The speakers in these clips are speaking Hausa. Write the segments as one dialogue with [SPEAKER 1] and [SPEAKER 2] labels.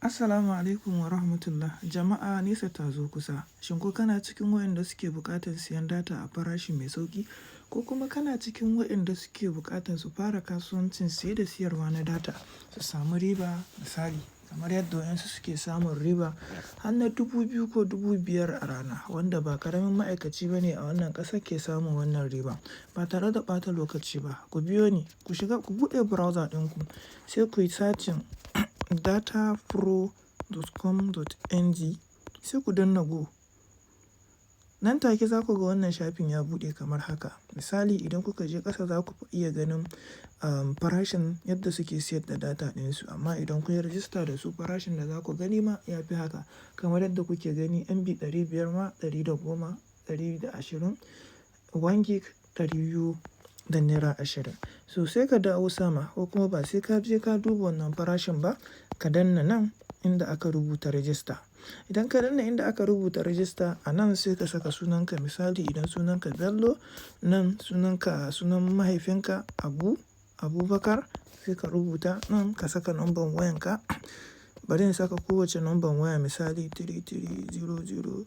[SPEAKER 1] Assalamu alaikum wa rahmatullah. Jama'a nesa ta zo kusa. Shin ko kana cikin waɗanda suke buƙatar siyan data a farashi mai sauƙi? Ko kuma kana cikin waɗanda suke buƙatar su fara kasuwancin siye da siyarwa na data su samu riba misali kamar yadda wayansu suke samun riba har na 2000 ko 5000 a rana, wanda ba ƙaramin ma'aikaci ba ne a wannan ƙasar ke samun wannan riba. Ba tare da ɓata lokaci ba, ku biyo ni, ku shiga ku buɗe browser ɗinku sai ku yi searching datapro.com.ng sai ku danna go. Nan take za ku ga wannan shafin ya buɗe kamar haka. Misali idan kuka je ƙasa za ku iya ganin farashin yadda suke siyar da data ɗinsu, amma idan kun yi rajista da su farashin da za ku gani ma ya fi haka. Kamar yadda kuke gani MB 500 ma 110, 120, 1 gig 200 da naira 20. So sai ka dawo sama, ko kuma ba sai ka je ka duba wannan farashin ba, ka danna nan inda aka rubuta rajista. Idan ka danna inda aka rubuta rajista, a nan sai ka saka sunanka. Misali idan sunanka Bello, nan sunanka sunan mahaifinka Abubakar, sai ka rubuta nan ka saka number wayanka. Bari in saka kowace number waya, misali 330000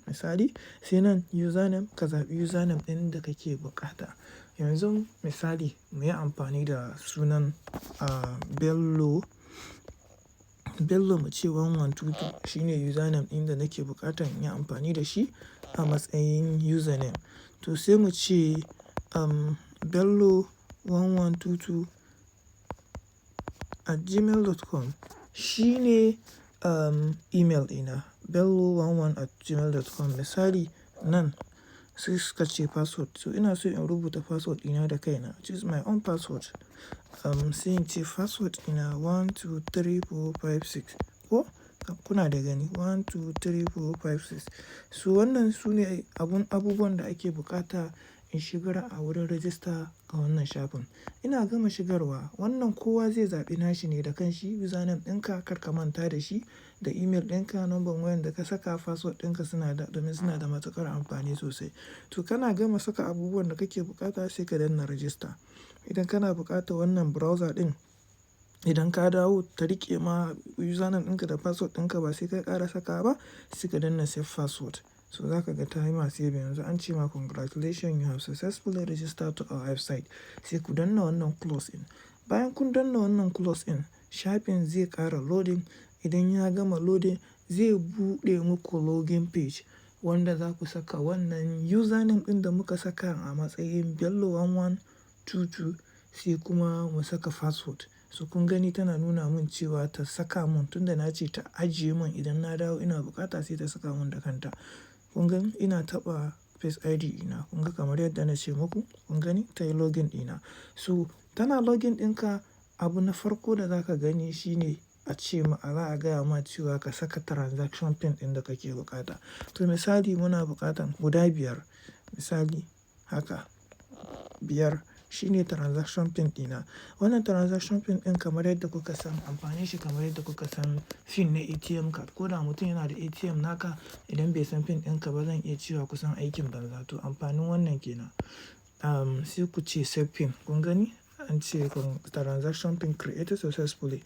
[SPEAKER 1] misali, sai nan username, ka zaɓi username ɗin da kake buƙata. Yanzu misali mu yi amfani da sunan Bello mu ce 1122 shine username ɗin da nake buƙatar in yi amfani da shi a matsayin username. To sai mu ce Bello 1122 @gmail.com shine email ɗina, bello11@gmail.com. Misali nan sai suka ce password, so ina so in rubuta password ɗina da kaina, choose my own password. Sai in ce password ɗina 123456 ko kuna da gani 123456. So wannan su ne abubuwan da ake buƙata in shigar a wurin rajista ga wannan shafin. Ina gama shigarwa, wannan kowa zai zaɓi nashi ne da kanshi. Username ɗinka kar ka manta da shi, da email ɗinka, number wayan da ka saka, password ɗinka domin suna da matuƙar amfani sosai. To kana gama saka abubuwan da kake buƙata sai ka danna rajista. Idan kana buƙatar wannan browser ɗin, idan ka dawo ta riƙe ma username ɗinka da password ɗinka ba sai ka ƙara saka ba, sai ka danna save password. So za ka ga ta yi ma save. Yanzu an ce ma congratulations, you have successfully registered to our website. Sai ku danna wannan close in. Bayan kun danna wannan close in, shafin zai ƙara loading. Idan ya gama loading zai buɗe muku login page wanda za ku saka wannan username ɗin da muka saka a matsayin Bello1122, sai kuma mu saka password. So kun gani tana nuna mun cewa ta saka mun, tunda na ce ta ajiye mun, idan na dawo ina buƙata sai ta saka mun da kanta. Kun gani ina taɓa face ID ɗina, kun ga kamar yadda na ce muku, kun gani ta yi login ɗina. So tana login ɗinka, abu na farko da za ka gani shine za a gaya ma cewa ka saka transaction pin ɗin da kake buƙata. To misali muna buƙatan guda 5, misali haka 5 shine transaction pin ɗina. Wannan transaction pin ɗin kamar yadda kuka san amfanin shi, kamar yadda kuka san pin na ATM card. Ko da mutum yana da ATM naka, idan bai san pin ɗinka ba zan iya cewa kusan aikin banza. To amfanin wannan kenan. Sai ku ce save pin. Kun gani an ce transaction pin created successfully.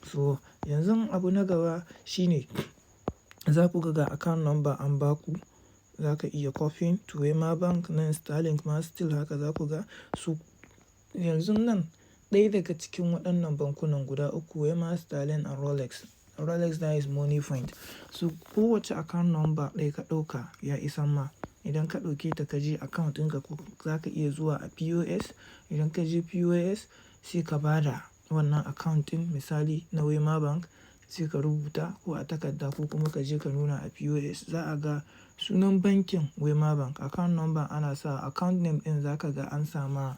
[SPEAKER 1] So yanzu abu na gaba shine za ku ga account number an baku. Za ka iya copying to Wema Bank, nan Sterling ma still haka za ku ga. So yanzu nan ɗaya daga cikin waɗannan bankunan guda uku, Wema, Sterling and Rolex. Rolex that is money point. So kowace account number ɗaya ka ɗauka ya isan ma. Idan ka ɗauke ta ka je account ɗinka, za ka iya zuwa a POS. Idan ka je POS sai ka ba da wannan account ɗin, misali na Wema Bank, sai ka rubuta ko a takarda ko kuma ka je ka nuna a POS. Za a ga sunan bankin Wema Bank, account number ana sa, account name ɗin za ka ga an sama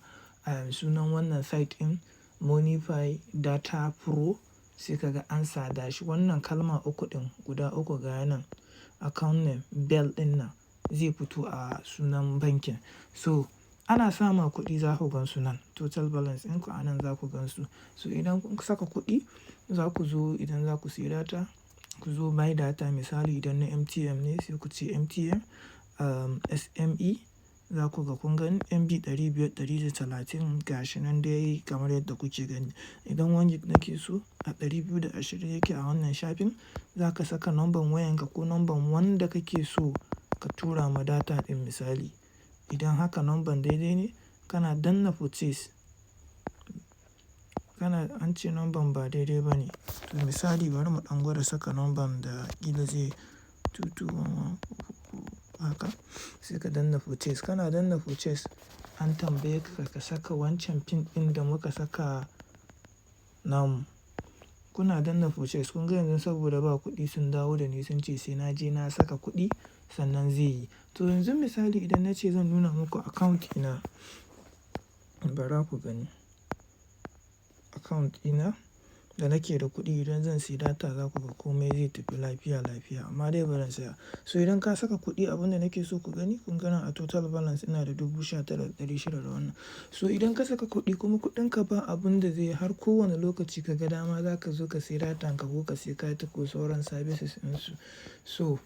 [SPEAKER 1] sunan wannan site ɗin Monify Data Pro, sai ka ga an sada shi. Wannan kalma uku ɗin guda uku ga nan account name Bell ɗin nan zai fito a sunan bankin. So ana sama kuɗi, za ku gan su nan, total balance ɗinku a nan za ku gan su. So idan kun saka kuɗi, za ku zo idan za ku siya data, ku zo buy data. Misali idan na MTN ne sai ku ce MTN SME za ku ga kun gani MB 500, 130 gashi nan dai kamar yadda kuke gani. Idan 1 gig nake so a 220 yake a wannan shafin, za ka saka number wayanka ko number wanda kake so ka tura ma data ɗin misali. Idan haka number daidai ne kana danna purchase. An ce number ba daidai ba ne. To misali bari mu ɗan gwada saka number da ƙila zai 2211 haka sai ka danna purchase. Kana danna purchase an tambaye ka saka wancan pin ɗin da muka saka namu. Kuna danna purchase kun ga yanzu saboda ba kuɗi sun dawo da ni sun ce sai na je na saka kuɗi sannan zai yi. To yanzu misali idan na ce zan nuna muku account ɗina, bara ku gani. Account ɗina da nake da kuɗi idan zan sayi data za ku ga komai zai tafi lafiya lafiya amma dai ba zan saya. So idan ka saka kuɗi abin da nake so ku gani kun ga nan a total balance ina da 19,600 da wannan. So idan ka saka kuɗi kuma kuɗinka ba abin da zai har kowane lokaci ka ga dama za ka zo ka sayi datan ka ko ka sayi kati ko sauran services ɗinsu. So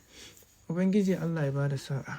[SPEAKER 1] Ubangiji Allah ya bada sa'a.